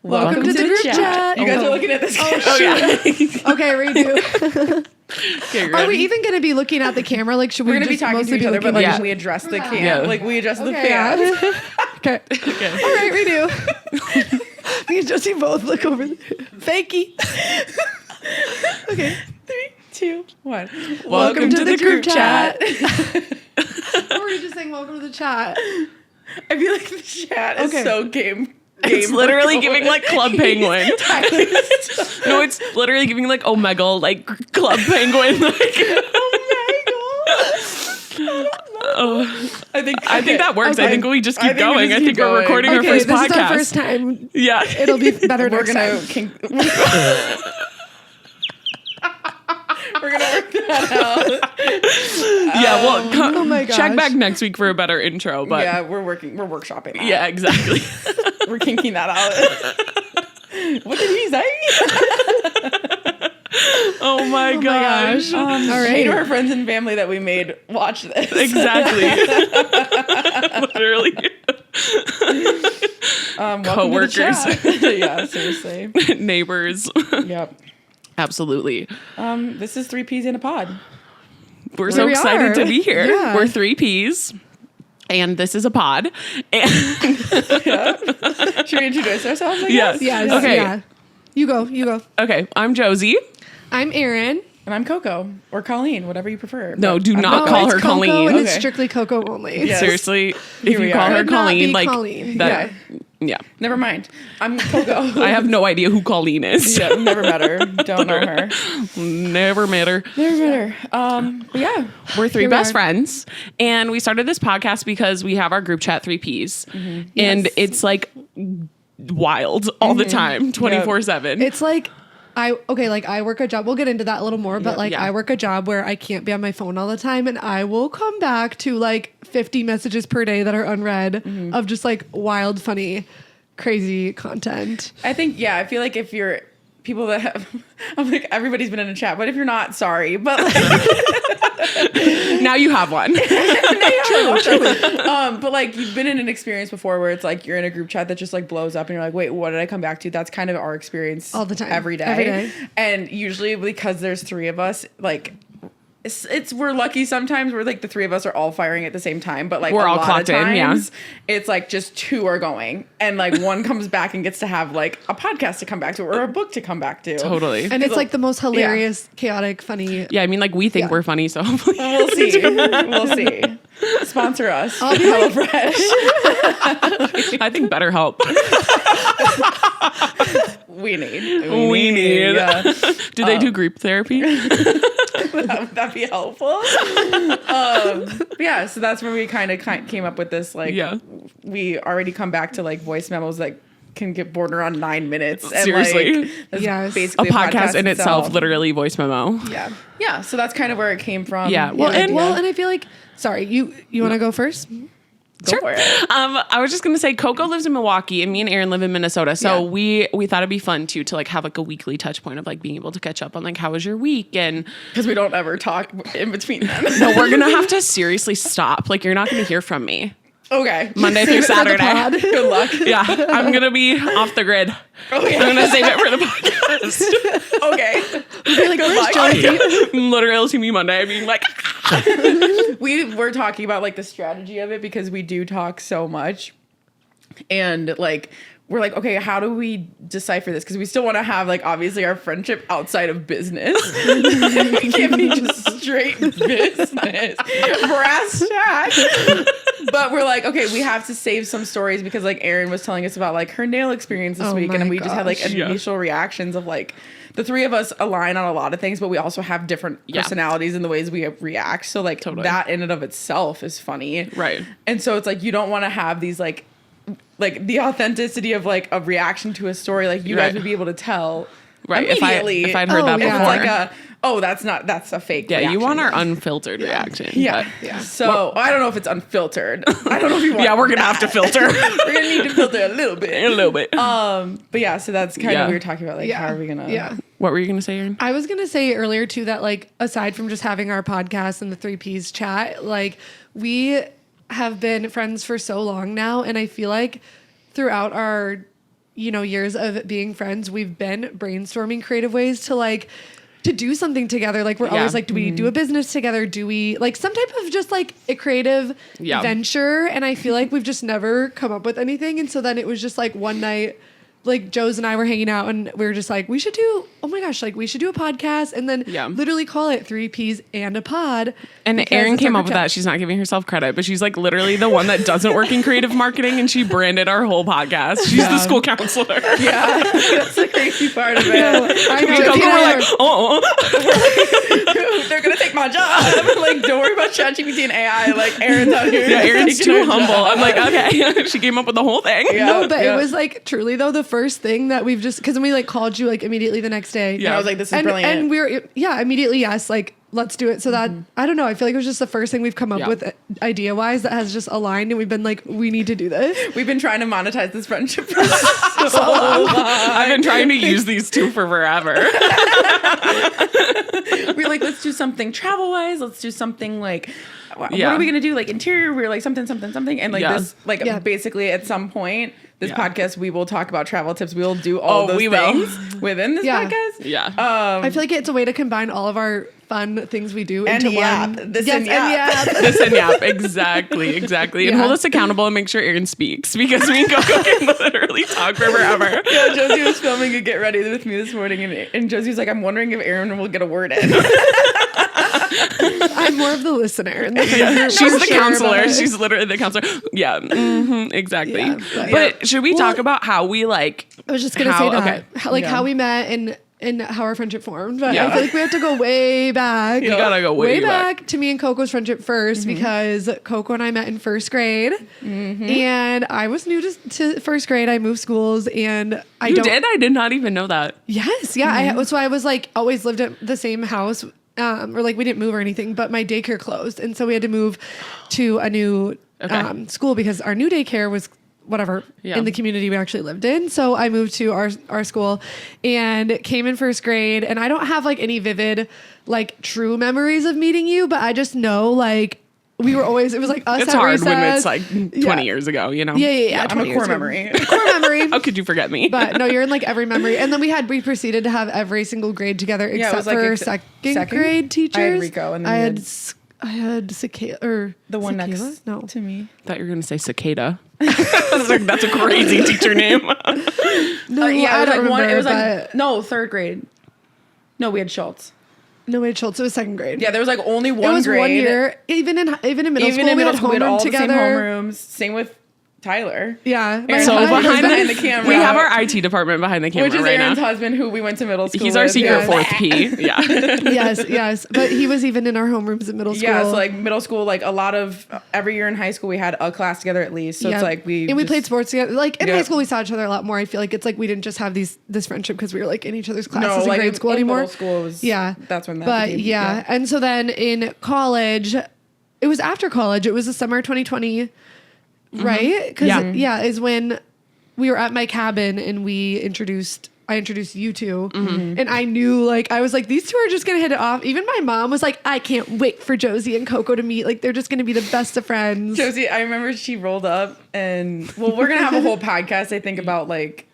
Welcome to the group chat. You guys are looking at this. Oh, shit. Okay, redo. Okay, Are we even going to be looking at the camera? Like, should we We're going to be just talking mostly to each other, be but looking like at we address the cam. Yeah. Like we address the Okay, fans. okay. All right, redo. Me and Josie both look over there. Fakey. Okay. 3, 2, 1. Welcome to the group chat. Or were you just saying welcome to the chat? I feel like the chat is so game. It's literally giving like Club Penguin. No, it's literally giving like Omega, like Club Penguin. Like, I think that works. Okay. I think we just keep going. I think going. we're recording our Okay, first this podcast. is our first time. Yeah. It'll be better we're next gonna time. we're gonna work that out. Yeah, well, Oh my gosh. check back next week for a better intro. But Yeah, we're workshopping that. yeah, exactly. We're kinking that out. What did he say? Oh my gosh. All right. Hey to our friends and family that we made watch this. Exactly. Literally. Co-workers. Coworkers. Yeah, seriously. Neighbors. Yep. Absolutely. This is 3 Ps in a pod. We're so we excited are. to be here. Yeah. We're 3 Ps. And this is a pod. And Should we introduce ourselves? I guess? Yes. Okay. Yeah. You go. Okay, I'm Josie. I'm Erin. And I'm Coco or Colleen, whatever you prefer. No, But do I'm not No, call it's her Coco, Colleen. and it's Okay. strictly Coco only. Yes. Seriously, if Here we you call are. her Could not Colleen, be like Colleen. that, yeah. Never mind. I'm Coco. I have no idea who Colleen is. Yeah, never met her. Don't know her. Never met her. Never met her. But yeah. We're 3 Here we best are. friends, and we started this podcast because we have our group chat 3 Ps, and Yes. it's like wild all the time, 24/7. It's like I work a job. We'll get into that a little more, but Yeah. I work a job where I can't be on my phone all the time, and I will come back to like 50 messages per day that are unread of just like wild, funny, crazy content. I think, I feel like if you're people that have, I'm like, everybody's been in a chat, but if you're not, sorry. But like, Now you have one. but like you've been in an experience before where it's like you're in a group chat that just like blows up and you're like, wait, what did I come back to? That's kind of our experience All the time. every day. Every day. And usually because there's 3 of us, like it's we're lucky sometimes where like the 3 of us are all firing at the same time, but like We're a all lot clocked of in, yeah. times it's like just 2 are going and like one comes back and gets to have like a podcast to come back to or a book to come back to. Totally. And it's like the most hilarious, chaotic, funny. Yeah, I mean, like we think Yeah. we're funny, so hopefully We'll see. We'll see. Sponsor us. I'll be like, HelloFresh. I think BetterHelp. We need. We need. Yeah. Do they do group therapy? Would that be helpful? But yeah, so that's where we kind of came up with this. Like, Yeah. we already come back to like voice memos that can get border on 9 minutes. And, Seriously. like, that's Yes. A basically podcast in itself, literally voice memo. Yeah, yeah. So that's kind of where it came from. Yeah. well, Yeah. and I feel like, sorry, you want to go first? Go for it. I was just gonna say Coco lives in Milwaukee and me and Erin live in Minnesota. So we thought it'd be fun to like have like a weekly touch point of like being able to catch up on like how was your week, and Because we don't ever talk in between them. no, we're gonna have to seriously stop. Like you're not gonna hear from me Okay. Monday through Save it for the Saturday. pod. Good luck. Yeah, I'm gonna be off the grid. Oh, yeah. I'm gonna save it for the podcast. Okay. Be like, Good where's luck. Josie? Literally, it'll see me Monday being like, We were talking about like the strategy of it because we do talk so much, and like we're like, okay, how do we decipher this? Because we still want to have like obviously our friendship outside of business. We can't be just straight business, brass tacks. But we're like, okay, we have to save some stories because like Erin was telling us about like her nail experience this Oh week, my and we just had like gosh. Yeah. initial reactions of like. The 3 of us align on a lot of things, but we also have different Yeah. personalities in the ways we react. So like Totally. that in and of itself is funny. Right. And so it's like you don't want to have these like the authenticity of like a reaction to a story. Like you guys Right. would be able to tell right. immediately. If I'd heard Oh, that if before. it's like that's a fake. yeah, you reaction. want our unfiltered reaction. Yeah. but- Yeah. So I don't know if it's unfiltered. I don't know if you want. Yeah, we're gonna have to filter We're gonna need to filter a little a bit. little bit. But yeah, so that's kind Yeah. of what we were talking about. Like, Yeah. how are we gonna? Yeah. What were you gonna say, Erin? I was gonna say earlier too that like aside from just having our podcast and the 3 Ps chat, like we have been friends for so long now, and I feel like throughout our years of being friends, we've been brainstorming creative ways to like to do something together. Like we're always like, do we do a business together? Do we like some type of just like a creative venture? And I feel like we've just never come up with anything. And so then it was just like one night, like Joe's and I were hanging out and we were just like, we should do a podcast and then literally call it 3 Ps and a pod. And Erin came up with that. She's not giving herself credit, but she's like literally the one that doesn't work in creative marketing and she branded our whole podcast. She's the school counselor. Yeah. That's the crazy part of it. I know. We're like, they're going to take my job. Like, don't worry about ChatGPT and AI. Like, Erin's out here. Yeah, Erin's too humble. I'm like, okay. She came up with the whole thing. Yeah, no, but it was like truly though the first thing that we've just, because we like called you like immediately the next day. Yeah, I was like, this is brilliant. And we were, immediately, yes, like, let's do it. So that, I don't know, I feel like it was just the first thing we've come up with idea-wise that has just aligned and we've been like, we need to do this. We've been trying to monetize this friendship for so long. I've been trying to use these two for forever. We're like, let's do something travel-wise. Let's do something like, what are we going to do? Like interior, we're like something. And like this, like basically at some point, this podcast, we will talk about travel tips. We will do all those things within this podcast. Yeah. I feel like it's a way to combine all of our fun things we do into one. This and yap. This and yap. Exactly. And hold us accountable and make sure Erin speaks because me and Coco can literally talk for forever. Yeah, Josie was filming a Get Ready with me this morning and Josie was like, I'm wondering if Erin will get a word in. I'm more of the listener. She's the counselor. She's literally the counselor. Yeah, exactly. Yeah, but should we talk about how we like? I was just gonna say that, how we met and how our friendship formed. But I feel like we have to go way back. You gotta go way back to me and Coco's friendship first because Coco and I met in first grade, and I was new to first grade. I moved schools, and I did not even know that. Yes, yeah. So I was like always lived at the same house. Or like we didn't move or anything, but my daycare closed. And so we had to move to a new school because our new daycare was in the community we actually lived in. So I moved to our school and came in first grade. And I don't have like any vivid, like true memories of meeting you, but I just know like we were always, it was like us. It's hard when it's like 20 years ago, you know? Yeah. I'm a core memory. How could you forget me? But no, you're in like every memory. And then we proceeded to have every single grade together except for second grade teachers. I had Rico and then I had Cicada or the one next to me. I thought you were going to say Cicada. I was like, that's a crazy teacher name. No, I don't remember. It was like, third grade. No, we had Schultz. No, we had Schultz. It was second grade. Yeah, there was like only one grade. It was grade. 1 year. Even in middle school, we had homeroom together. The same homerooms. Same with Tyler. Yeah. So behind the camera. We have our IT department behind the camera which is right Erin's now. husband who we went to middle school He's our with. secret fourth P. Yeah. Yes. But he was even in our homerooms in middle school. Yeah, so like middle school, like a lot of, every year in high school we had a class together at least. So it's like we played sports together. Like in high school we saw each other a lot more. I feel like it's like we didn't just have this friendship because we were like in each other's classes in grade school anymore. Middle school was, that's when that became, and so then in college, it was after college. It was the summer 2020. Right? Because is when we were at my cabin and I introduced you two, and I knew like I was like these two are just gonna hit it off. Even my mom was like, I can't wait for Josie and Coco to meet. Like they're just gonna be the best of friends. Josie, I remember she rolled up and we're gonna have a whole podcast. I think about like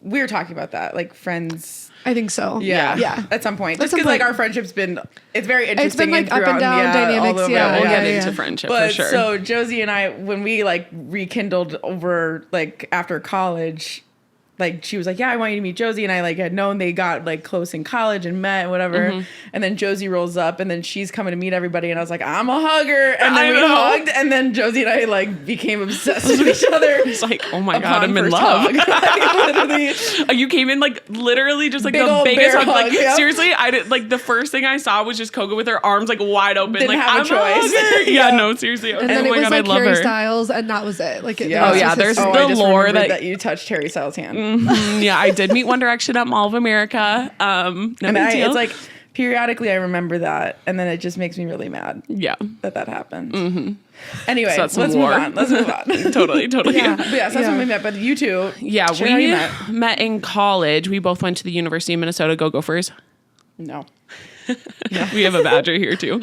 we were talking about that like friends. I think so. Yeah. At some point, just because like our friendship's it's very interesting. It's been like up and down dynamics. We'll get into friendship for sure. So Josie and I, when we like rekindled over like after college, like she was like, yeah, I want you to meet Josie. And I like had known they got like close in college and met and whatever. And then Josie rolls up and then she's coming to meet everybody. And I was like, I'm a hugger. And then we hugged. And then Josie and I like became obsessed with each other. It's like, oh my God, I'm in love. Literally. You came in like literally just like the biggest hug. Like seriously, I did like the first thing I saw was just Coco with her arms like wide open. Didn't like have a choice. Yeah, no, seriously. And then it was like Harry Styles and that was it. Like there's the lore that you touched Harry Styles' hand. Yeah, I did meet One Direction at Mall of America. It's like periodically I remember that, and then it just makes me really mad. Yeah, that happened. Anyway, so let's move on. Totally. Yeah, so that's when we met. But you two, we met in college. We both went to the University of Minnesota. Go Gophers! No. We have a Badger here too.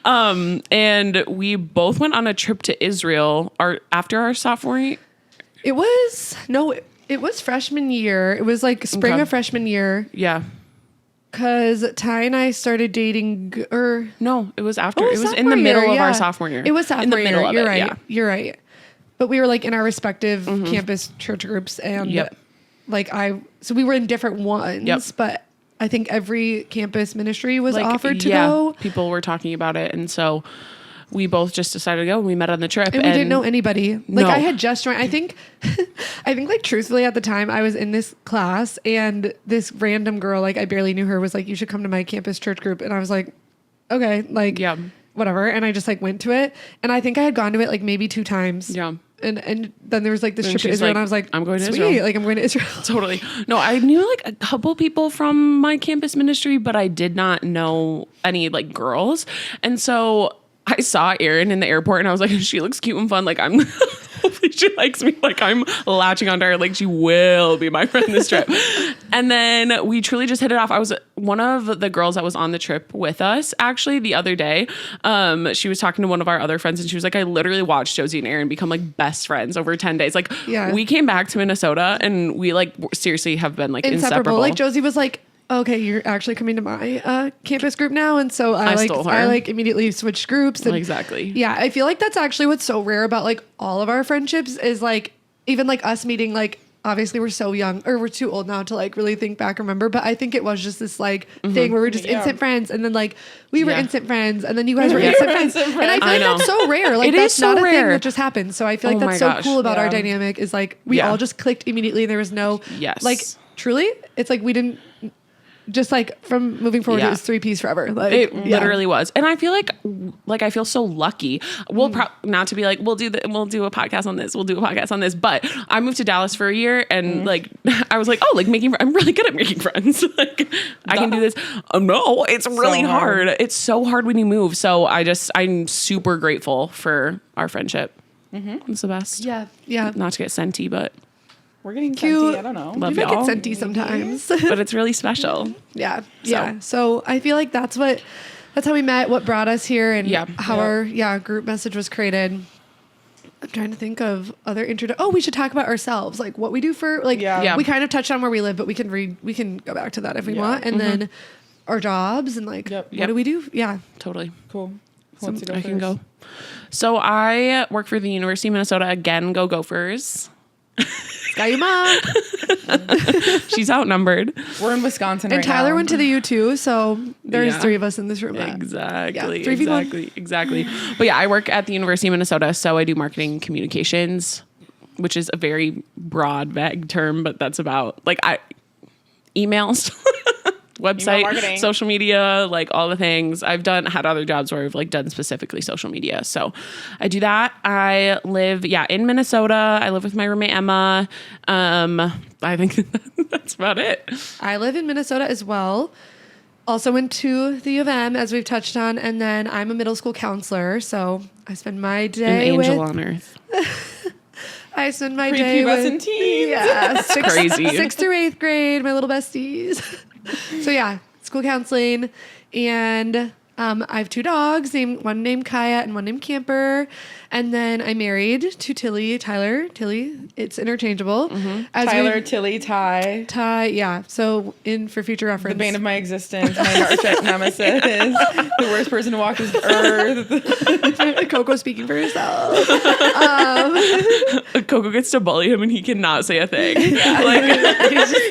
And we both went on a trip to Israel after our sophomore year. It was It was freshman year. It was like spring of freshman year. Yeah. Because Ty and I started dating, no, it was after. It was in the middle of our sophomore year. It was sophomore in the middle year. Of You're it, right. Yeah. You're right. But we were like in our respective campus church groups, and like so we were in different ones. But I think every campus ministry was offered to go. People were talking about it, and so we both just decided to go, and we met on the trip. And we didn't know anybody. Like, No. I had just joined. I think like truthfully at the time I was in this class, and this random girl, like I barely knew her, was like, "You should come to my campus church group." And I was like, "Okay," like, whatever. And I just like went to it. And I think I had gone to it like maybe 2 times. Yeah. And then there was like this trip to Israel, and I was like, I'm going to Israel. Israel. Like, I'm going to Israel. Totally. No, I knew like a couple people from my campus ministry, but I did not know any like girls. And so I saw Erin in the airport, and I was like, she looks cute and fun. Like, hopefully she likes me. Like, I'm latching onto her. Like, she will be my friend this trip. And then we truly just hit it off. I was one of the girls that was on the trip with us, actually, the other day. She was talking to one of our other friends, and she was like, I literally watched Josie and Erin become like best friends over 10 days. Like, we came back to Minnesota, and we like seriously have been like inseparable. Like, Josie was like, okay, you're actually coming to my campus group now. And so I immediately switched groups. And exactly. Yeah, I feel like that's actually what's so rare about like all of our friendships is like, even like us meeting, like, obviously we're so young, or we're too old now to like really think back, remember. But I think it was just this like thing where we're just instant friends. And then like we were instant friends, and then you guys were instant friends. And I feel like that's so rare. Like, that's not a thing that just happens. So I feel like that's so cool about our dynamic is like we all just clicked immediately. There was no, like, truly, it's like we didn't. Just like from moving forward, it was 3Ps forever. Like, it literally was. And I feel like I feel so lucky. We'll not to be like, we'll do a podcast on this. We'll do a podcast on this. But I moved to Dallas for a year, and like, I was like, oh, like I'm really good at making friends. Like, I can do this. No, it's really hard. It's so hard when you move. So I'm super grateful for our friendship. It's the best. Yeah. Yeah. Not to get senti, but we're getting cute. I don't know. Love you y'all. get senti sometimes. But it's really special. Yeah. Yeah. So I feel like that's how we met, what brought us here, and how our group message was created. I'm trying to think of other we should talk about ourselves, like what we do for like we kind of touched on where we live, but we can go back to that if we want, and then our jobs and like what do we do? Yeah. Totally. Cool. So I can go. So I work for the University of Minnesota again. Go Gophers. Got your mom. She's outnumbered. We're in Wisconsin and right Tyler now. went to the U too, so there's 3 of us in this room. Exactly. But yeah, I work at the University of Minnesota, so I do marketing communications, which is a very broad, vague term, but that's about like emails. Website, social media, like all the things. I've had other jobs where I've like done specifically social media. So I do that. I live, in Minnesota. I live with my roommate, Emma. I think that's about it. I live in Minnesota as well. Also went to the U of M, as we've touched on. And then I'm a middle school counselor. So I spend my day an angel on earth. I spend my day with teens. Yeah, crazy. 6th through 8th grade, my little besties. So school counseling, and I have 2 dogs, one named Kaya and one named Camper, and then I'm married to Tyler. Tilly, it's interchangeable. Tyler, Tilly, Ty. Yeah. So for future reference, the bane of my existence, my arch nemesis, the worst person to walk this earth. Coco speaking for herself. Coco gets to bully him, and he cannot say a thing.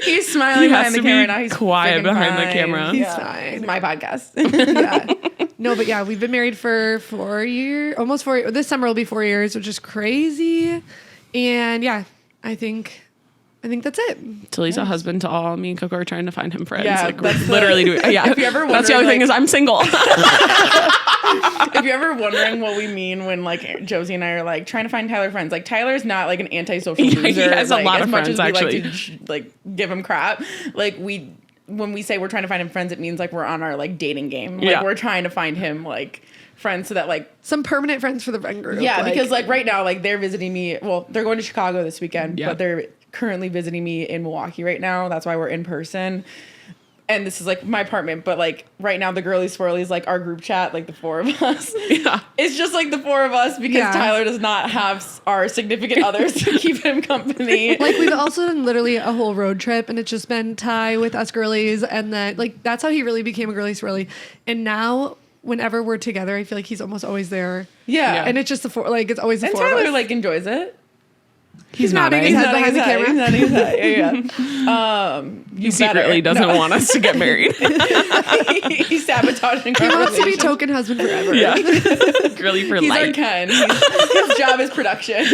He's smiling behind the camera now. He's quiet behind the camera. He's fine. It's my podcast. No, but we've been married for 4 years, almost 4 years. This summer will be 4 years, which is crazy. And I think that's it. Tilly's a husband to all. Me and Coco are trying to find him friends. Yeah, we're literally doing. Yeah, if you ever that's the only thing is I'm single. If you're ever wondering what we mean when like Josie and I are like trying to find Tyler friends, like Tyler's not like an antisocial loser. He has a lot of much friends as we actually. Like to give him crap. Like when we say we're trying to find him friends, it means like we're on our like dating game. Like we're trying to find him like friends so that like some permanent friends for the friend group. Yeah, because like right now, like they're visiting me. Well, they're going to Chicago this weekend, but they're currently visiting me in Milwaukee right now. That's why we're in person. and this is like my apartment, but like right now the girly swirly is like our group chat, like the four of us. Yeah. It's just like the four of us because Tyler does not have our significant others to keep him company. Like we've also done literally a whole road trip and it's just been Ty with us girlies, and then like that's how he really became a girly swirly. And now whenever we're together, I feel like he's almost always there. Yeah. And it's just the four, like it's always the And four of Tyler us. like enjoys it. He's nodding his He's head behind the camera. He's nodding his head. Yeah. He secretly doesn't want us to get married. He's sabotaging our He wants to be relationship. token husband forever. Yeah. Girly for He's our life. Ken. His job is production.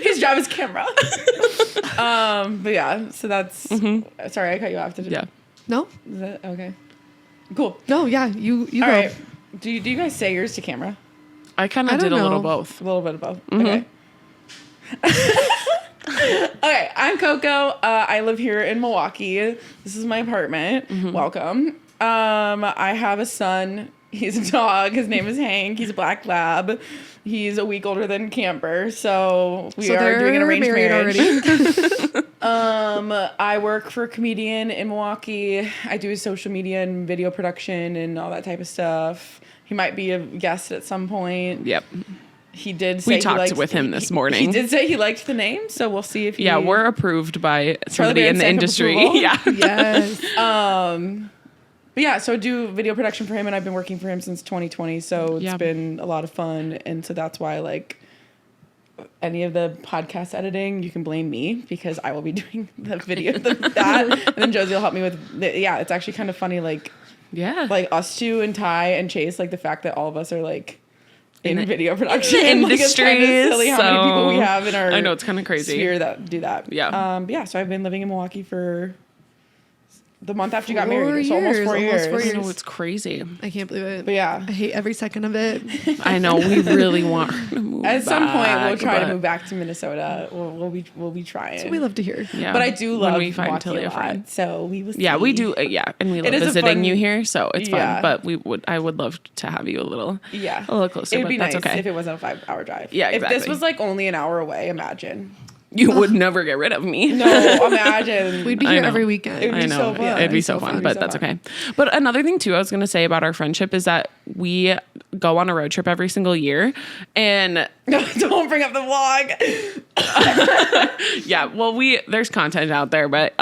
His job is camera. But yeah, so that's. Sorry, I cut you off. Did Yeah. No? Is that okay? Cool. No, yeah, you All go. right. Do you guys say yours to camera? I kind I of don't did a little know. both. A little bit of both. Okay. Okay, I'm Coco. I live here in Milwaukee. This is my apartment. Welcome. I have a son. He's a dog. His name is Hank. He's a black lab. He's a week older than Camper, so we are doing an arranged marriage. I work for a comedian in Milwaukee. I do his social media and video production and all that type of stuff. He might be a guest at some point. Yep. He did say We he talked liked, with him this morning. He did say he liked the name, so we'll see if he... Yeah, we're approved by somebody Charlie in the Van industry. Stamp Yeah. Yes. But yeah, so I do video production for him, and I've been working for him since 2020, so it's been a lot of fun, and so that's why, like, any of the podcast editing, you can blame me, because I will be doing the video, that, and then Josie will help me with... it's actually kind of funny, like us two and Ty and Chase, like, the fact that all of us are, like... in video production, industry, like, it's kind of silly how many people we have in our I know, it's kind of crazy sphere that do that. Yeah. So I've been living in Milwaukee for the month after you got 4 married. So almost 4 years. years. Almost 4 I know, years. it's crazy. I can't believe it. But yeah, I hate every second of it. I know, we really want her to move at some point we'll back, try to but- move back to Minnesota. We'll be trying. So we love to hear. Yeah. But I do When love we find Milwaukee Tilly a a friend. lot. So we will. Yeah, see. we do. And we love is a visiting fun- you here, so it's Yeah. fun. But I would love to have you a little closer. It'd but be that's nice okay. if it wasn't a 5-hour drive. Yeah, If this exactly. was like only an hour away, imagine. You would never get rid of me. No, imagine. We'd be I here know. every weekend. It would I be know. so fun. It'd be It'd so be so fun, fun. but It'd be that's so okay. But another thing too, I was gonna say about our friendship is that we go on a road trip every single year, and Don't bring up the vlog. yeah, well, there's content out there, but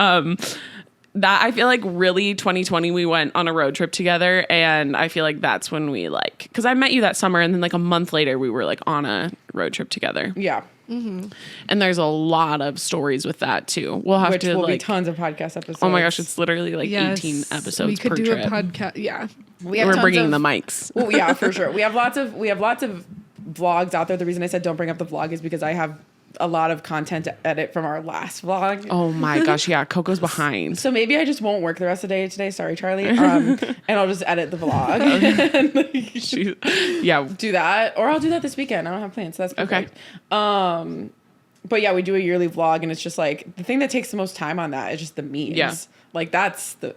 that I feel like really 2020 we went on a road trip together, and I feel like that's when we because I met you that summer, and then like a month later we were like on a road trip together. Yeah. And there's a lot of stories with that too. We'll have Which to will be like tons of podcast episodes. oh my gosh, it's literally like Yes. 18 episodes We could per do trip. a podcast. Yeah. we have We're tons bringing of- the mics. Well, yeah, for sure. We have lots of vlogs out there. The reason I said don't bring up the vlog is because I have a lot of content to edit from our last vlog. Oh my gosh, yeah, Coco's behind. So maybe I just won't work the rest of the day today. Sorry, Charlie. And I'll just edit the vlog. Yeah, Do that, or I'll do that this weekend. I don't have plans, so that's Okay. perfect. But yeah, we do a yearly vlog, and it's just like the thing that takes the most time on that is just the memes. Yeah. Like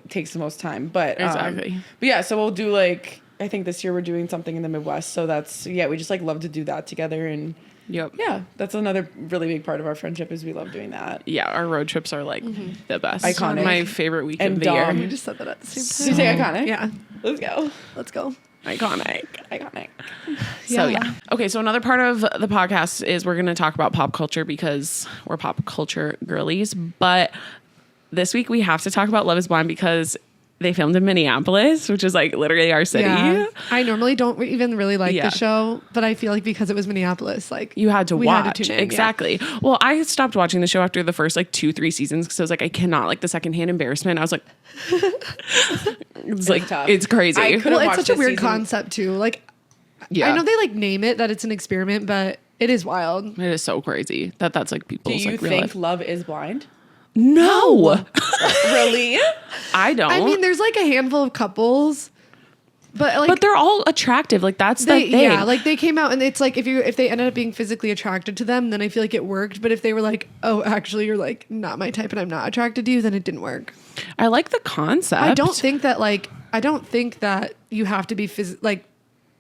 takes the most time. But Exactly. But yeah, so we'll do like I think this year we're doing something in the Midwest. So we just like love to do that together, and yep. yeah, that's another really big part of our friendship is we love doing that. Yeah, our road trips are like the best. Iconic. My favorite week And of the dumb. We year. just said that at the Did same you time. say iconic? Yeah. Let's go. Let's go. Iconic. Iconic. So yeah. Okay, so another part of the podcast is we're going to talk about pop culture because we're pop culture girlies. But this week we have to talk about Love is Blind because they filmed in Minneapolis, which is like literally our city. Yeah. I normally don't even really like Yeah. the show, but I feel like because it was Minneapolis, like You had to we watch. had to tune in, yeah. Exactly. Well, I stopped watching the show after the first like 2-3 seasons because I was like, I cannot, like the secondhand embarrassment. I was like, it's like, tough. it's crazy. I couldn't Well, it's watch such a this weird season. concept too. Like, Yeah. I know they like name it that it's an experiment, but it is wild. It is so crazy that's like Do people's you like real think life. Love is Blind? No, Really? I don't. I mean, there's like a handful of couples, but like but they're all attractive. Like that's the thing. yeah, like they came out and it's like if they ended up being physically attracted to them, then I feel like it worked. But if they were like, oh, actually, you're like not my type and I'm not attracted to you, then it didn't work. I like the concept. I don't think that you have to be like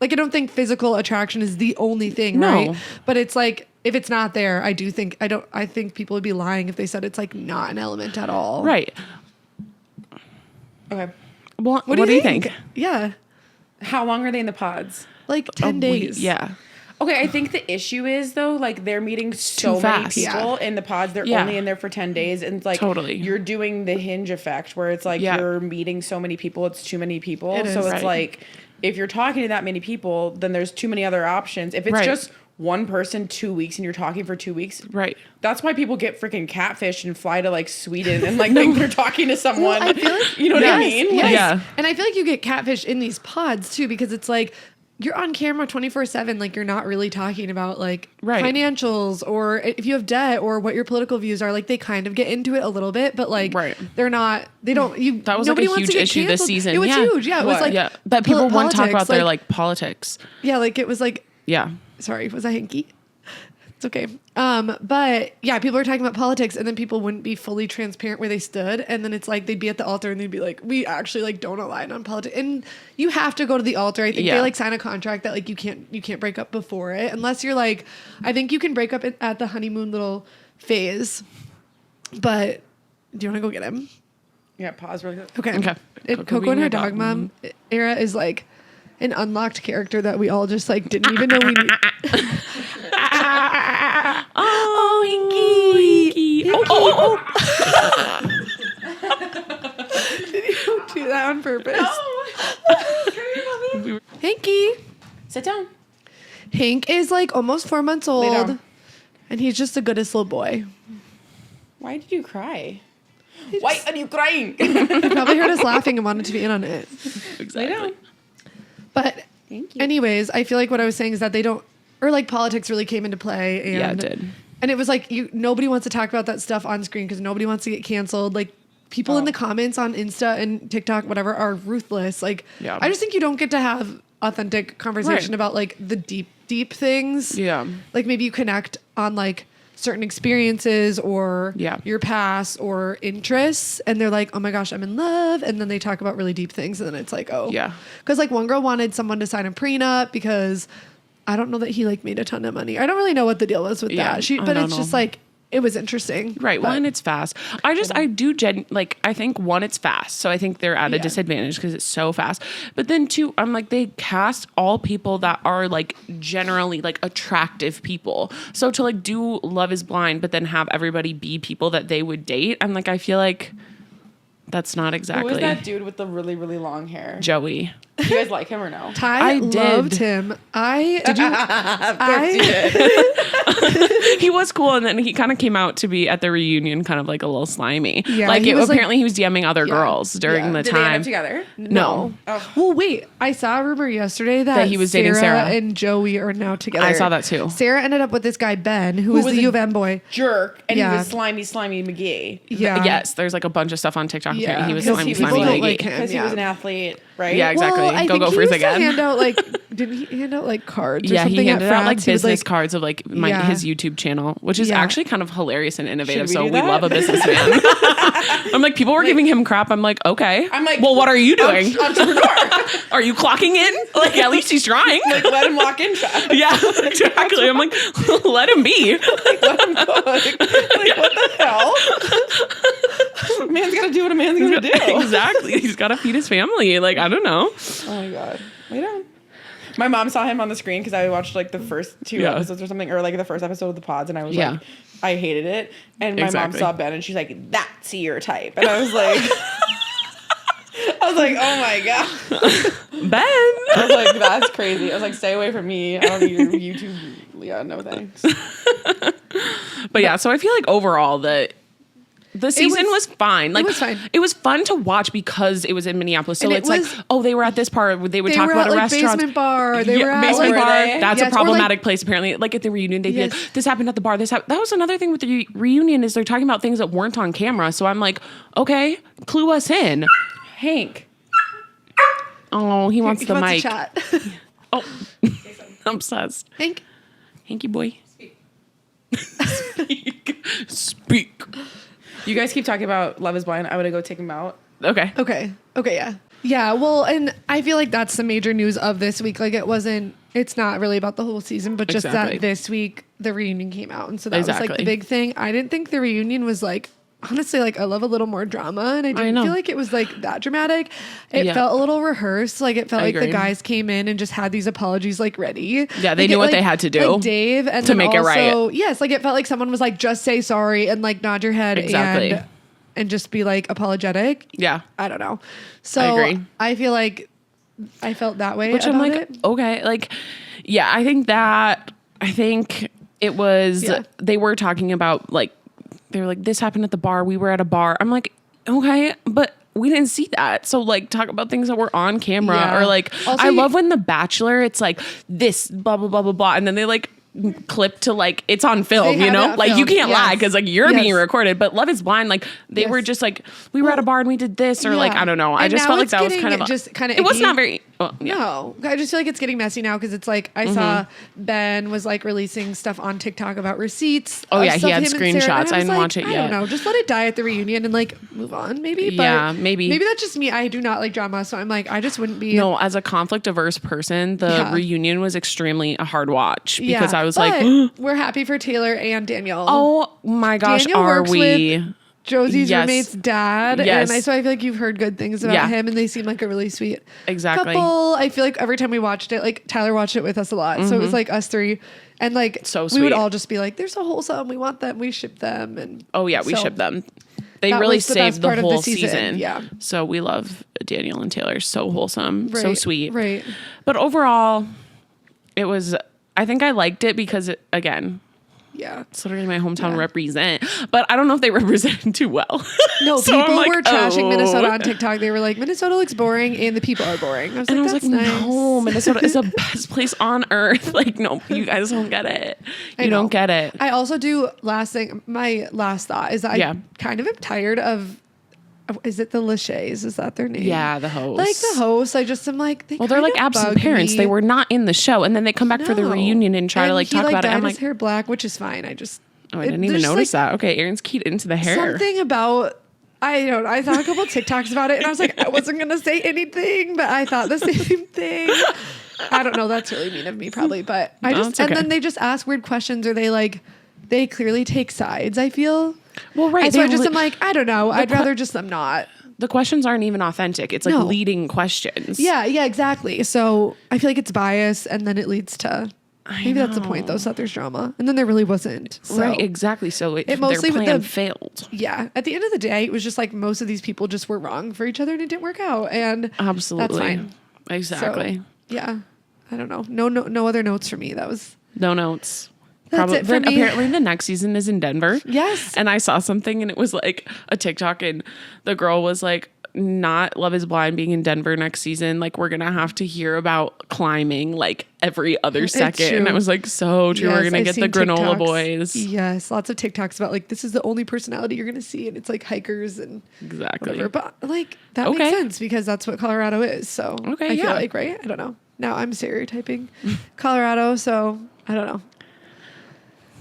I don't think physical attraction is the only thing, No. right? But it's like if it's not there, I think people would be lying if they said it's like not an element at all. Right. Okay. Well, what do you think? Yeah. How long are they in the pods? Like 10 days. Yeah. Okay, I think the issue is though, like they're meeting so Too many fast. people in the pods. They're Yeah. only in there for 10 days, and it's like Totally. you're doing the Hinge effect, where it's like Yeah. you're meeting so many people, it's too many people. It So is. it's Right. like if you're talking to that many people, then there's too many other options. If it's Right. just one person 2 weeks and you're talking for 2 weeks, Right. that's why people get freaking catfish and fly to like Sweden and like think they're talking to someone. I feel like, you know what I yes, mean? yes. Like, Yeah. And I feel like you get catfish in these pods too, because it's like you're on camera 24/7. Like you're not really talking about like Right. financials or if you have debt or what your political views are. Like they kind of get into it a little bit, but like Right. they're not, they don't, you, That was like nobody a wants huge to get issue this canceled. season. It was Yeah. huge. Yeah. It was What? like, Yeah. That people wouldn't talk about their politics, like politics. yeah, like it was like, Yeah. sorry, was I hinky? It's okay. But yeah, people were talking about politics and then people wouldn't be fully transparent where they stood. And then it's like, they'd be at the altar and they'd be like, we actually like don't align on politics. And you have to go to the altar. I think Yeah. they like sign a contract that like you can't break up before it unless you're like, I think you can break up at the honeymoon little phase. But do you want to go get him? Yeah, pause really quick. Okay. Okay. Coco being and her your dog mom era is like an unlocked character that we all just like didn't even know we need. Oh, Hinky. Oh. Do that on purpose. Hanky. Sit down. Hank is like almost 4 months Lay old. down. And he's just the goodest little boy. Why did you cry? Why are you crying? He probably heard us laughing and wanted to be in on it. Lay down. But Thank you. anyways, I feel like what I was saying is that they don't, or like politics really came into play. And, Yeah, it did. And it was like, nobody wants to talk about that stuff on screen because nobody wants to get canceled. Like people in the comments on Insta and TikTok, whatever, are ruthless. Like, Yeah. I just think you don't get to have authentic conversation Right. about like the deep things. Yeah. Like maybe you connect on like certain experiences or Yeah. your past or interests, and they're like, oh my gosh, I'm in love, and then they talk about really deep things, and then it's like, oh Yeah. because like one girl wanted someone to sign a prenup because I don't know that he like made a ton of money. I don't really know what the deal was with Yeah, that. I But don't it's just know. like it was interesting. Right. Well, But- and it's fast. I think one, it's fast. So I think they're at a Yeah. disadvantage because it's so fast. But then two, I'm like, they cast all people that are like generally like attractive people. So to like do Love is Blind, but then have everybody be people that they would date. I'm like, I feel like that's not Who exactly is that dude with the really, really long hair? Joey. Do you guys like him or no? Ty I did. loved him. Did you? Of course you did. He was cool, and then he kind of came out to be at the reunion kind of like a little slimy. Yeah, like he was, like- apparently he was DMing other girls during Yeah. the Did they end time. up together? No. Oh. Well, wait. I saw a rumor yesterday that he was dating Sarah. and Joey are now together. I saw that too. Sarah ended up with this guy Ben, who was was the a- U of M boy. Jerk. And Yeah. he was slimy McGee. Yeah. Yes, there's like a bunch of stuff on TikTok. Yeah, Apparently he was because slimy, people slimy, don't lady. like him. Because he was an athlete, right? Yeah, exactly. Well, I Go think Gophers he used to again. hand out like, didn't he hand out like cards? Or Yeah, something he handed at out like frats? He would, business cards of like Yeah. his YouTube channel, which is Yeah. actually kind of hilarious and innovative. Should we So do we that? love a businessman. I'm like, people were giving him crap. I'm like, okay. I'm like, well, what are you doing? Entrepreneur. Are you clocking in? Like, at least he's trying. Like, let him walk in. Shop. Yeah, exactly. I'm like, let him be. Let him cook. Like, what the hell? Man's got to do what a man's going to do. Exactly. He's got to feed his family. Like, I don't know. Oh my god. Lay down. My mom saw him on the screen because I watched like the first two Yeah. episodes or something, or like the first episode of the pods, and I was Yeah. like, I hated it. And my Exactly. mom saw Ben, and she's like, "That's your type," and I was like, oh my god. Ben. I was like, that's crazy. I was like, stay away from me. I don't need your YouTube. Yeah, no thanks. But yeah, so I feel like overall the season was fine. Like was fine. It was fun to watch because it was in Minneapolis. So And it it's was- like, oh, they were at this part. They would They talk were about at a like restaurant. basement bar. They were at basement like, bar. they? That's Yes, a or, like- problematic place apparently. Like at the reunion, they'd be Yes. like, this happened at the bar. That was another thing with the reunion is they're talking about things that weren't on camera. So I'm like, okay, clue us in. Hank. Oh, he wants He the wants mic. to chat. Oh, I'm obsessed. Hank. Hanky boy. Speak. Speak. You guys keep talking about Love is Blind. I want to go take him out. Okay. Okay. Yeah. Yeah. Well, and I feel like that's the major news of this week. Like it's not really about the whole season, but just Exactly. that this week the reunion came out. And so that was like Exactly. the big thing. I didn't think the reunion was like honestly, like I love a little more drama, and I didn't know. feel like it was like that dramatic. It Yeah. felt a little rehearsed. Like it felt I like the agree. guys came in and just had these apologies like ready. Yeah, they Like, knew what like, they had to do like Dave, and to then make it right. also, yes, like it felt like someone was like, just say sorry and like nod your head Exactly. and just be like apologetic. Yeah. I don't know. So I agree. I feel like I felt that way. Which I'm about like, it. okay. Like, yeah, I think it was, Yeah. they were talking about like, they were like, this happened at the bar. We were at a bar. I'm like, okay, but we didn't see that. So like talk about things that were on camera Yeah. or like, Also, I love when The Bachelor, it's like this blah, blah, blah, blah, blah. And then they like clip to like, it's on film, They you have know, it on like you film. can't lie. Yes. Cause like you're Yes. being recorded, but Love is Blind. Like they Yes. were just like, we were at a bar and we did this or like, Yeah. I don't know. I And just now felt like it's that was getting kind of, just kind of it was icky. not very, well, yeah. No, I just feel like it's getting messy now because it's like I saw Ben was like releasing stuff on TikTok about receipts. Oh, of yeah, he stuff had him and Sarah, and screenshots. I was didn't like, watch it I yet. don't know. Just let it die at the reunion and like move on, maybe. But Yeah, maybe. Maybe that's just me. I do not like drama, so I'm like, I just wouldn't be. No, as a conflict averse person, the Yeah. reunion was extremely a hard watch Yeah, because I was but like, we're happy for Taylor and Danielle. oh my gosh, Daniel are works we? with Josie's Yes. roommate's dad, Yes. and so I feel like you've heard good things about Yeah. him, and they seem like a really sweet Exactly. couple. I feel like every time we watched it, like Tyler watched it with us a lot, so it was like us three, and like So we would sweet. all just be like, "They're so wholesome. We want them. We ship them." And Oh yeah, we so ship them. They that really was the best saved the part of the whole season. season. Yeah. So we love Daniel and Taylor. So wholesome, so Right, sweet. right? But overall, it was. I think I liked it because again, Yeah. it's literally my hometown Yeah. represent. But I don't know if they represented too well. No, So I'm people like, were trashing oh. Minnesota on TikTok. They were like, "Minnesota looks boring, and the people are boring." I was And like, I was "That's like, nice." no, Minnesota is the best place on earth. Like, no, you guys don't get it. I You know. don't get it. I also do my last thought is that Yeah. I kind of am tired of is it the Lachey's? Is that their name? Yeah, the host. Like the host, I just am like Well, they're like kinda absent bug parents. me. They were not in the show, and then they come back for the No. reunion and try to And like he, talk about it. dyed I'm his like, hair black, which is fine. I just oh, I didn't even there's, notice like, that. Okay, Aaron's keyed into the hair. something about I saw a couple TikToks about it, and I was like, I wasn't gonna say anything, but I thought the same thing. I don't know. That's really mean of me, probably, but I No, just it's and okay. then they just ask weird questions, or they clearly take sides. I feel. Well, right. And so I they just li- am like, I don't know. I'd que- rather just them not. the questions aren't even authentic. It's like No. leading questions. Yeah, exactly. So I feel like it's bias, and then it leads to maybe that's the point though, so that there's drama, and then there really wasn't. So, Right. Exactly. So It mostly their with plan the- failed. yeah, at the end of the day, it was just like most of these people just were wrong for each other, and it didn't work out, and Absolutely. that's fine. Exactly. So, yeah, I don't know. No other notes for me. That was No notes. That's it for then me. apparently the next season is in Denver. Yes. And I saw something and it was like a TikTok and the girl was like, not Love is Blind being in Denver next season. Like we're gonna have to hear about climbing like every other second. And I true. was like, so true. We're Yes, gonna I've get the seen granola TikToks. boys. Yes, lots of TikToks about like this is the only personality you're gonna see, and it's like hikers and Exactly. whatever. But like that Okay. makes sense because that's what Colorado is. So Okay, I feel yeah. like right. I don't know. Now I'm stereotyping Colorado, so I don't know.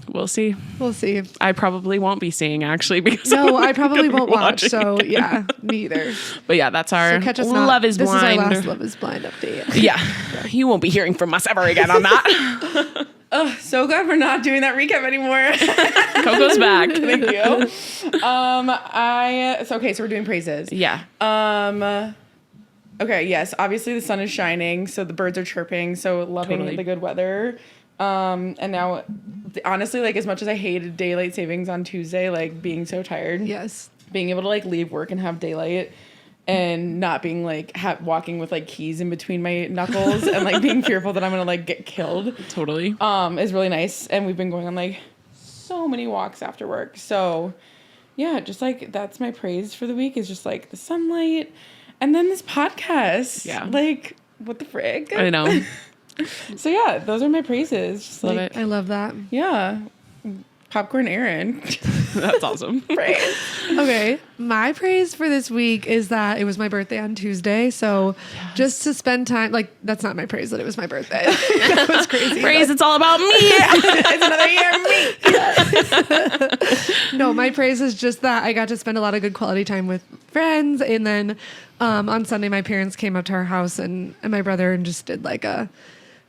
We'll see. We'll see. I probably won't be seeing actually because No, I'm I probably gonna be won't watch. watching So it. yeah, me either. But yeah, that's our So catch us Love is this Blind. is our last Love is Blind update. Yeah. You won't be hearing from us ever again on that. So glad we're not doing that recap anymore. Coco's back. Thank you. So we're doing praises. Yeah. Okay, yes, obviously the sun is shining, so the birds are chirping, so loving Totally. the good weather. And now, honestly, like as much as I hated daylight savings on Tuesday, like being so tired, Yes. being able to like leave work and have daylight and not being like walking with like keys in between my knuckles and like being fearful that I'm gonna like get killed Totally. is really nice. And we've been going on like so many walks after work. So yeah, just like that's my praise for the week is just like the sunlight and then this podcast. Yeah. Like what the frick? I know. So yeah, those are my praises. Just Love like it. I love that. yeah. Popcorn Aaron. That's awesome. Praise. Okay, my praise for this week is that it was my birthday on Tuesday. So just to spend time, like, that's not my praise that it was my birthday. That was crazy. Praise, it's all about me. It's another year of me. No, my praise is just that I got to spend a lot of good quality time with friends. And then on Sunday, my parents came up to our house and my brother and just did like a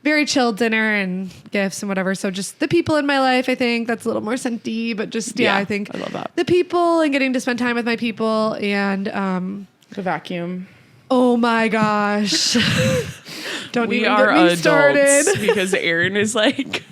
very chill dinner and gifts and whatever. So just the people in my life, I think that's a little more scenty, but just, I think I love that. the people and getting to spend time with my people and, The vacuum. oh my gosh. Don't We even are get me adults started. because Aaron is like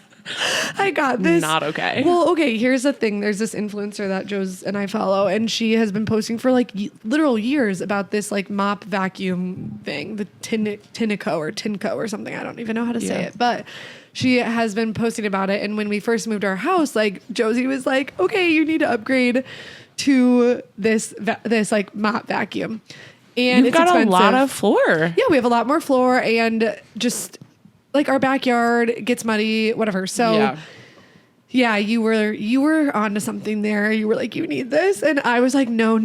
I got this. not okay. Well, okay, here's the thing. There's this influencer that Joe's and I follow, and she has been posting for like literal years about this like mop vacuum thing, the Tinco or something. I don't even know how to say it, but she has been posting about it. And when we first moved our house, like Josie was like, okay, you need to upgrade to this like mop vacuum. And You've it's got expensive. a lot of floor. Yeah, we have a lot more floor and just like our backyard gets muddy, whatever. So yeah, you were onto something there. You were like, you need this. And I was like, no,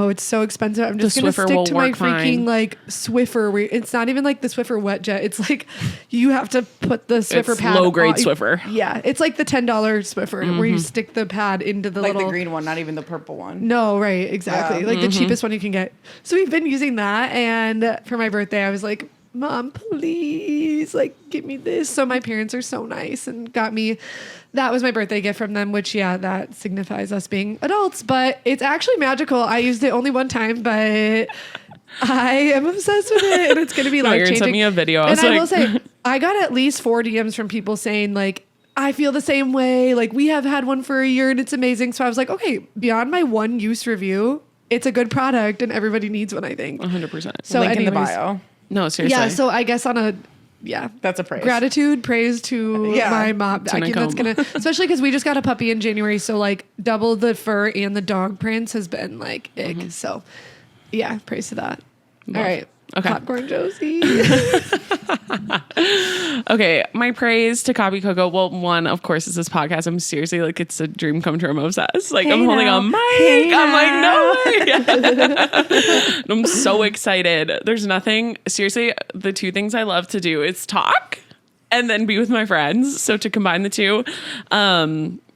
it's so expensive. I'm just going to Swiffer stick will to my work freaking fine. like Swiffer. It's not even like the Swiffer wet jet. It's like you have to put the Swiffer It's pad. low-grade on- Swiffer. Yeah, it's like the $10 Swiffer where you stick the pad into the Like little. the green one, not even the purple one. No, right, exactly. Yeah. Like the cheapest one you can get. So we've been using that, and for my birthday, I was like, Mom, please, like, give me this. So my parents are so nice and got me. That was my birthday gift from them, which, that signifies us being adults, but it's actually magical. I used it only one time, but I am obsessed with it, and it's going to be No, life Aaron changing. sent me a video. I And was I like, will say, I got at least 4 DMs from people saying, like, I feel the same way. Like, we have had one for a year, and it's amazing. So I was like, okay, beyond my one use review, it's a good product, and everybody needs one, I think. 100%. So Link in the anyways, bio. No, seriously. yeah, so I guess on a That's a praise. gratitude, praise to my mop vacuum. That's Tinnicum. gonna, especially because we just got a puppy in January, so like double the fur and the dog prints has been like ig. So yeah, praise to that. All right, Okay. popcorn Josie. Okay, my praise to Copy Coco. Well, one, of course, is this podcast. I'm seriously like, it's a dream come true. I'm obsessed. Like, I'm holding a mic. I'm like, no way. And I'm so excited. There's nothing, seriously, the two things I love to do is talk and then be with my friends. So to combine the two,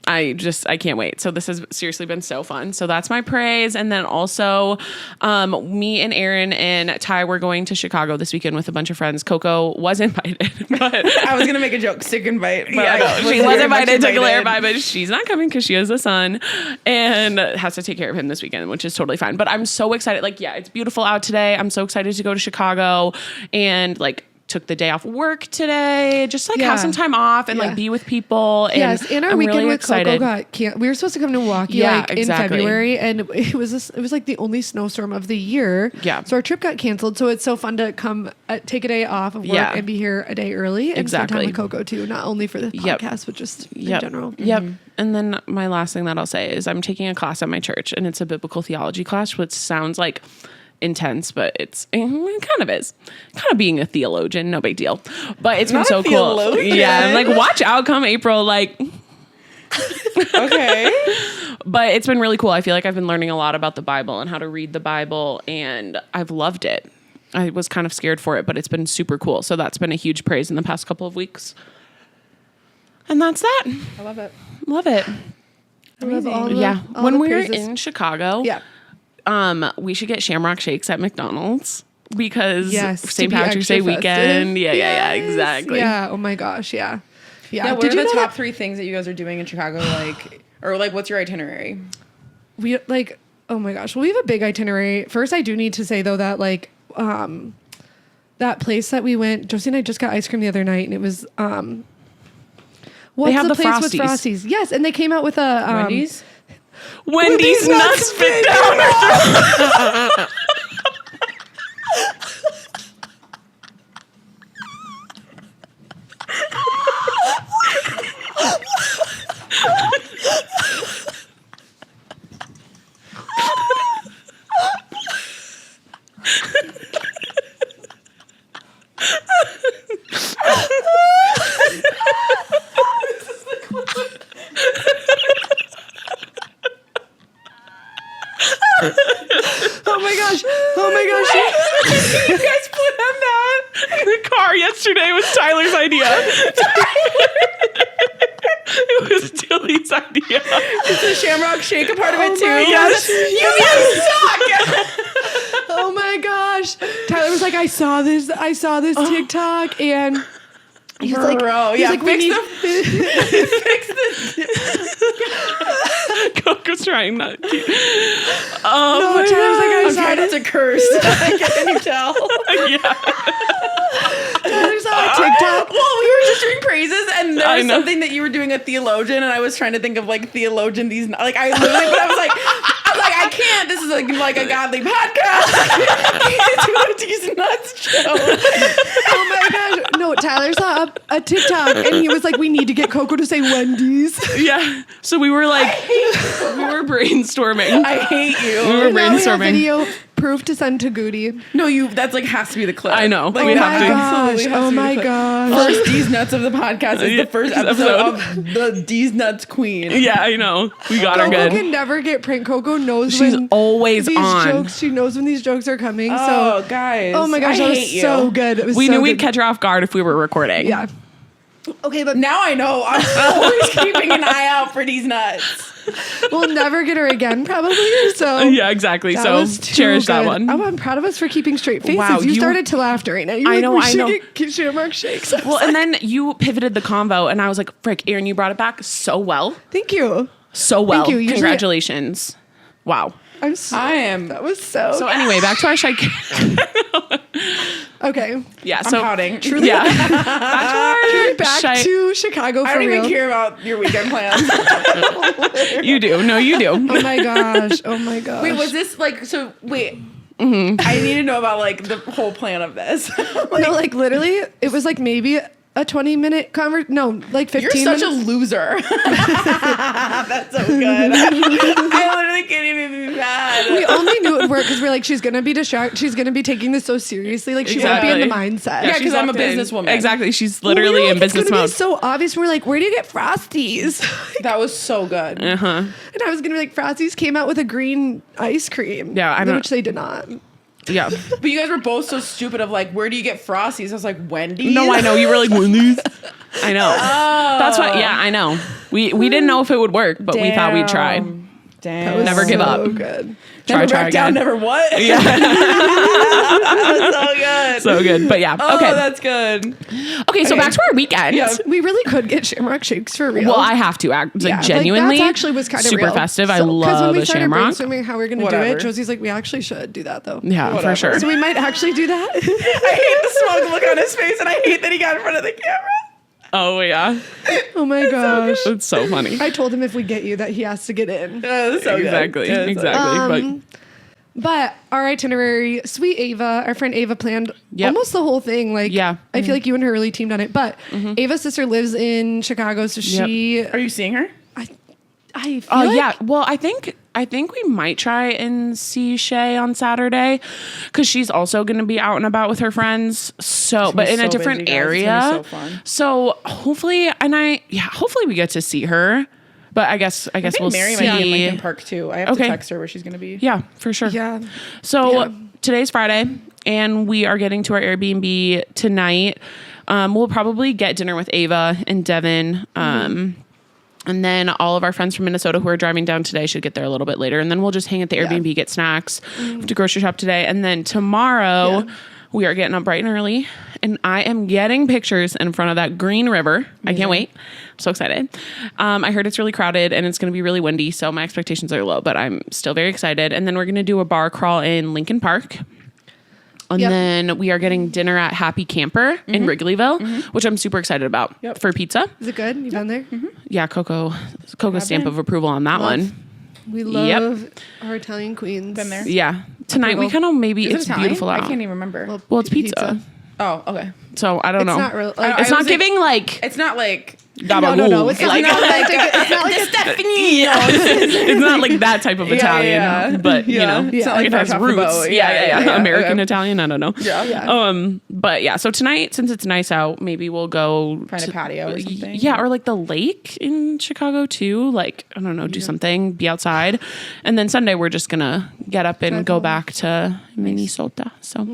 I can't wait. So this has seriously been so fun. So that's my praise. And then also, me and Aaron and Ty were going to Chicago this weekend with a bunch of friends. Coco was invited, but I was gonna make a joke, sick invite. But she was invited to clarify, but she's not coming because she has a son and has to take care of him this weekend, which is totally fine. But I'm so excited. Like, it's beautiful out today. I'm so excited to go to Chicago and like took the day off work today, just like have some time off and like be with people. And yes, and our I'm weekend really with excited. Coco we were supposed to come to Milwaukee in February, and it was like the only snowstorm of the year. Yeah. So our trip got canceled. So it's so fun to come take a day off of work and be here a day early and spend time with Coco too, not only for the podcast, but just in general. Yep. And then my last thing that I'll say is I'm taking a class at my church, and it's a biblical theology class, which sounds like intense, but it kind of is. Kind of being a theologian, no big deal. But it's been so cool. Yeah, I'm like, watch out come April, like Okay. But it's been really cool. I feel like I've been learning a lot about the Bible and how to read the Bible, and I've loved it. I was kind of scared for it, but it's been super cool. So that's been a huge praise in the past couple of weeks. And that's that. I love it. Love it. I love all When the we're praises. in Chicago, we should get Shamrock Shakes at McDonald's because St. Patrick's Day weekend. Yeah, exactly. Yeah. Oh my gosh. Yeah. Yeah. What are the top 3 things that you guys are doing in Chicago? Like, or like, what's your itinerary? We like, oh my gosh. Well, we have a big itinerary. First, I do need to say though that like, that place that we went, Josie and I just got ice cream the other night, and it was, what's they have the place Frosties. with Frosties? Yes, and they came out with a Wendy's nuts fit down. Oh my gosh. You guys planned that in the car yesterday was Tyler's idea. It was Tilly's idea. Is the Shamrock Shake a part of it too? Yes. You suck. Oh my gosh. Tyler was like, I saw this TikTok, and He's like, Bro, he's yeah, like, we need fix this. Coco's trying not to. No, Tyler's like, I'm trying not to curse. Can you tell? Yeah. Tyler's on TikTok. Well, we were just doing praises, and there I was know. something that you were doing a theologian, and I was trying to think of like theologian. Like I literally, but I was like, I can't. This is like a godly podcast. These nuts joke. Oh my gosh. No, Tyler saw a TikTok and he was like, we need to get Coco to say Wendy's. Yeah. So we were like, we were brainstorming. I hate you. We were Now we have brainstorming. video proof to send to Goody. No, that's like has to be the clip. I know. Like, We Oh have my to. gosh. Absolutely has Oh to be the my clip. gosh. First D's nuts of the podcast is Yeah, the first episode. episode of the D's nuts queen. Yeah, I know. We got her Coco good. can never get pranked. Coco knows She's when always these on. jokes. She knows when these jokes are coming. Oh, So, guys. oh my gosh, I that was hate you. so good. It was We so knew we'd good. catch her off guard if we were recording. Yeah. Okay, but Now I know. I'm always keeping an eye out for these nuts. we'll never get her again, probably. So Yeah, exactly. that So was too cherish that good. one. Oh, I'm proud of us for keeping straight faces. Wow, you you- started to laugh during it. You're I like, know, we I should know. get Shamrock Shakes. I was Well, like, and then you pivoted the convo, and I was like, frick, Aaron, you brought it back so well. thank you. So well. Thank you. Usually- Congratulations. Wow. I'm so, I am. That was so. So anyway, back to our shy. Okay. Yeah. I'm So pouting. Truly. Yeah. Back Back to Chicago for I don't real. even care about your weekend plans. You do. No, you do. Oh my gosh. Oh my gosh. Wait, was this like so? Wait, I need to know about like the whole plan of this. no, like literally, it was like maybe a 20-minute No, like 15 You're such minutes. a loser. That's so good. I literally can't even be mad. We only knew it would work because we're like, she's gonna be distracted. She's gonna be taking this so seriously. Like she won't be in the mindset. Yeah, 'cause she's I'm a locked in. businesswoman. Exactly. She's We were literally like, in business it's gonna mode. be so obvious. We're like, where do you get Frosties? That was so good. Uh-huh. And I was gonna be like, Frosties came out with a green ice cream. Yeah, I don't- which they did not. Yeah. But you guys were both so stupid of like, where do you get Frosties? I was like, Wendy's? No, I know. You were like, Wendy's. I know. That's why. Yeah, I know. We didn't know if it would work, but we thought we'd try. Damn. That was Never give up. So good. Never Try back down, again. never what? Yeah. That's so good. So good. But yeah. Oh, Okay. that's good. Okay. So Okay. back to our weekend. Yeah. We really could get Shamrock Shakes for real. Well, I have to act like Yeah, genuinely. that actually was kind of super real. festive. I Because when love we a started shamrock. brainstorming how we're gonna do Whatever. it, Josie's like, we actually should do that though. Yeah, Whatever. for sure. So we might actually do that. I hate the smoke look on his face, and I hate that he got in front of the camera. Oh yeah, Oh my gosh. it's so funny. I told him if we get you that he has to get in. That's so good. Exactly. Yeah, that's Exactly. But our itinerary, sweet Ava, our friend Ava planned Yep. almost the whole thing. Like, Yeah. I feel like you and her really teamed on it. But Ava's sister lives in Chicago, so she, Are you seeing her? I feel Oh like, yeah. Well, I think we might try and see Shay on Saturday because she's also going to be out and about with her friends. So, but be in a so different busy, guys. It's area. gonna be so fun. So hopefully, hopefully we get to see her. But I guess I think we'll Mary see. might be in Lincoln Park too. I have Okay. to text her where she's gonna be. Yeah, for sure. Yeah. So Yeah. today's Friday, and we are getting to our Airbnb tonight. We'll probably get dinner with Ava and Devin. And then all of our friends from Minnesota who are driving down today should get there a little bit later. And then we'll just hang at the Airbnb, get snacks, to grocery shop today. And then tomorrow we are getting up bright and early. And I am getting pictures in front of that green river. I can't wait. I'm so excited. I heard it's really crowded and it's going to be really windy. So my expectations are low, but I'm still very excited. And then we're going to do a bar crawl in Lincoln Park. And Yep. then we are getting dinner at Happy Camper in Wrigleyville, which I'm super excited about for pizza. Is it good? You been there? Yeah, Coco stamp of approval on that one. We love our Italian queens. Been there. Yeah. Tonight we Approval. kind of maybe Is it it's Italian? beautiful out. I can't even remember. Well, it's pizza. Oh, okay. So I don't It's know. not real. Like, It's I not was like- giving like It's not like gabagool. no. It's like, not like it's not like a Stephanie. it's not like that type of Italian, yeah. but you Yeah. know, It's not like it fresh has off the roots. boat. Yeah. American Okay. Italian. I don't know. Yeah. But yeah, so tonight, since it's nice out, maybe we'll go Find a patio or something. Yeah, or like the lake in Chicago too. Like, I don't know, do something, be outside. And then Sunday we're just gonna get up and go back to Minnesota. So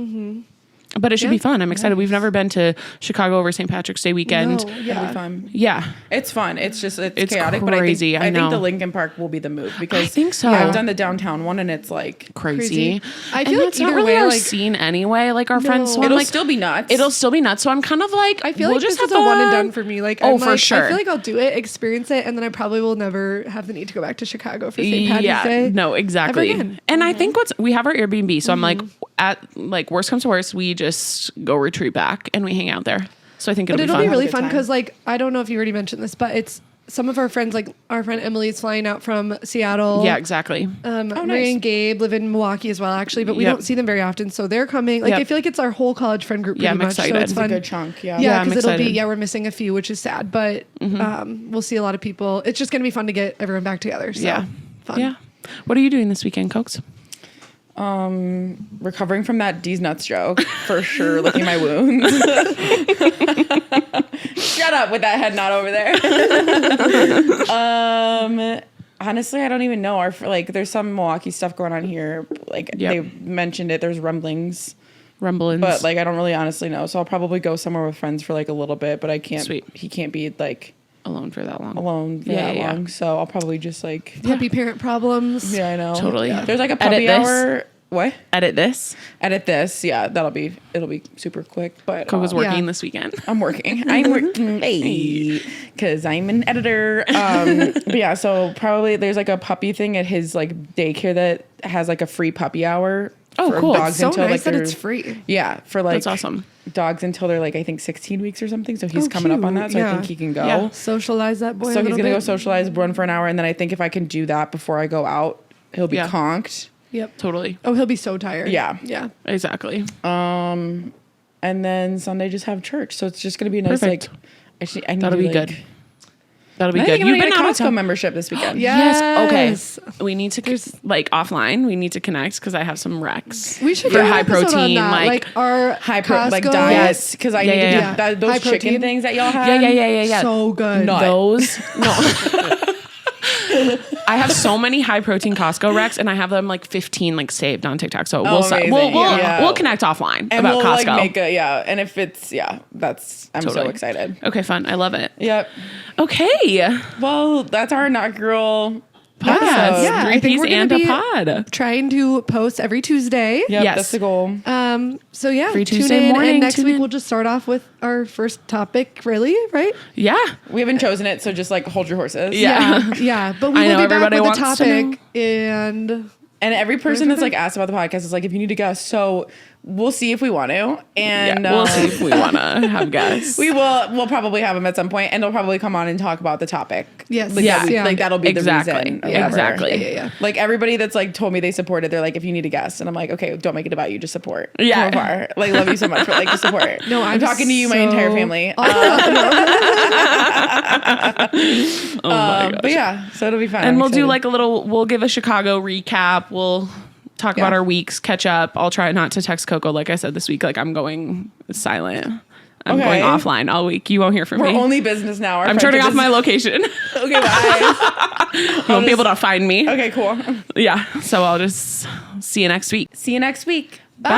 But it should Yeah. be fun. I'm excited. We've never been to Chicago over St. Patrick's Day weekend. No, It'll yeah. be fun. Yeah. It's fun. It's It's chaotic, crazy. but I I know. think the Lincoln Park will be the move because I think so. Yeah, I've done the downtown one and it's like Crazy. I And feel like that's not either really way, our like, scene anyway. Like our friends, so I'm it'll like, still be nuts. it'll still be nuts. So I'm kind of like, I feel we'll like just this is have a one and fun. done for me. Like, Oh, I'm for like, sure. I feel like I'll do it, experience it, and then I probably will never have the need to go back to Chicago for St. Patrick's Yeah, Day. no, exactly. ever again. And I think we have our Airbnb, so I'm like, at like worst comes to worst, we just go retreat back and we hang out there. So I think But it'll it'll be be fun. really Have a good fun time. because, like, I don't know if you already mentioned this, but it's some of our friends, like our friend Emily is flying out from Seattle. Yeah, exactly. Mary nice. and Gabe live in Milwaukee as well, actually, but we Yep. don't see them very often. So they're coming. Like, Yep. I feel like it's our whole college friend group pretty Yeah, I'm much. excited. So it's It's a fun. good chunk. Yeah. Yeah, I'm because it'll be, excited. we're missing a few, which is sad, but we'll see a lot of people. It's just going to be fun to get everyone back together. So Yeah. fun. Yeah. What are you doing this weekend, Cokes? Recovering from that D's nuts joke for sure. Licking my wounds. Shut up with that head nod over there. Honestly, I don't even know. There's some Milwaukee stuff going on here. Like Yep. they mentioned it. There's rumblings, Rumblings. but like I don't really honestly know. So I'll probably go somewhere with friends for like a little bit. But I can't. Sweet. He can't be like alone for that long. alone for Yeah, that yeah. long. So I'll probably just like. Puppy parent problems. Yeah, I know. Totally. Yeah. There's like a Edit puppy this. hour. What? Edit this. Edit this. Yeah, it'll be super quick. But Coco's working Yeah. this weekend. I'm working because I'm an editor. But yeah, so probably there's like a puppy thing at his like daycare that has like a free puppy hour. Oh, for cool. Dogs So until nice like that they're, it's free. Yeah, for like That's awesome. dogs until they're like I think 16 weeks or something. So he's Oh, coming up on cute. that. So I Yeah. think he can go. Yeah. Socialize that boy. So a he's little gonna go bit. socialize, run for an hour, and then I think if I can do that before I go out, he'll be Yeah. conked. Yep. Totally. Oh, he'll be so tired. Yeah. Yeah. Exactly. And then Sunday just have church. So it's just gonna be a nice Perfect. like. Actually, I need That'll to, be like, good. That'll be I good. think I'm You've gonna been get a out of Costco town. membership this weekend. Yeah. Yes. Okay. Yes. We need to like offline. We need to connect because I have some recs. We should for do an high episode on protein, that. like our High Costco, diets because I Yeah, need yeah, to do yeah. those High chicken protein. things that y'all have. Yeah. So good. No. Those. No. I have so many high protein Costco recs, and I have them like 15 like saved on TikTok. So amazing. Yeah. we'll connect offline And about we'll Costco. like make a and if it's that's I'm so Totally. excited. Okay, fun. I love it. Yep. Okay. Well, that's our inaugural Podcast. episode. Yeah. I Three think P's we're gonna and a be- pod. Trying to post every Tuesday. Yep, Yes. that's the goal. So yeah, Free tune Tuesday in, morning, and next tune week in. we'll just start off with our first topic. Really, right? Yeah. We haven't chosen it, so just like hold your horses. Yeah. yeah. But we I will know be back everybody with a wants to know. topic, and And every person that's like asked about the podcast is like, if you need to guess, so we'll see if we want to. And We'll see if we want to have guests. we'll probably have them at some point, and they'll probably come on and talk about the topic. Yes. Like, Yeah. like that'll be Exactly. the reason. or Yeah. whatever. Exactly. Yeah. Like everybody that's like told me they supported, they're like, if you need a guest, and I'm like, okay, don't make it about you, just support. Yeah. From afar. Like, love you so much for like the support. No, I'm talking to you, my entire family. Oh my gosh. But yeah, so it'll be fun. And I'm we'll do excited. like we'll give a Chicago recap. We'll talk about our weeks, catch up. I'll try not to text Coco like I said this week. Like I'm going silent. I'm Okay. going offline all week. You won't hear from we're me. only business now. Our I'm turning off friendship my is- location. Okay, bye. You won't be able to find me. Okay, cool. Yeah. So I'll just see you next week. See you next week. Bye.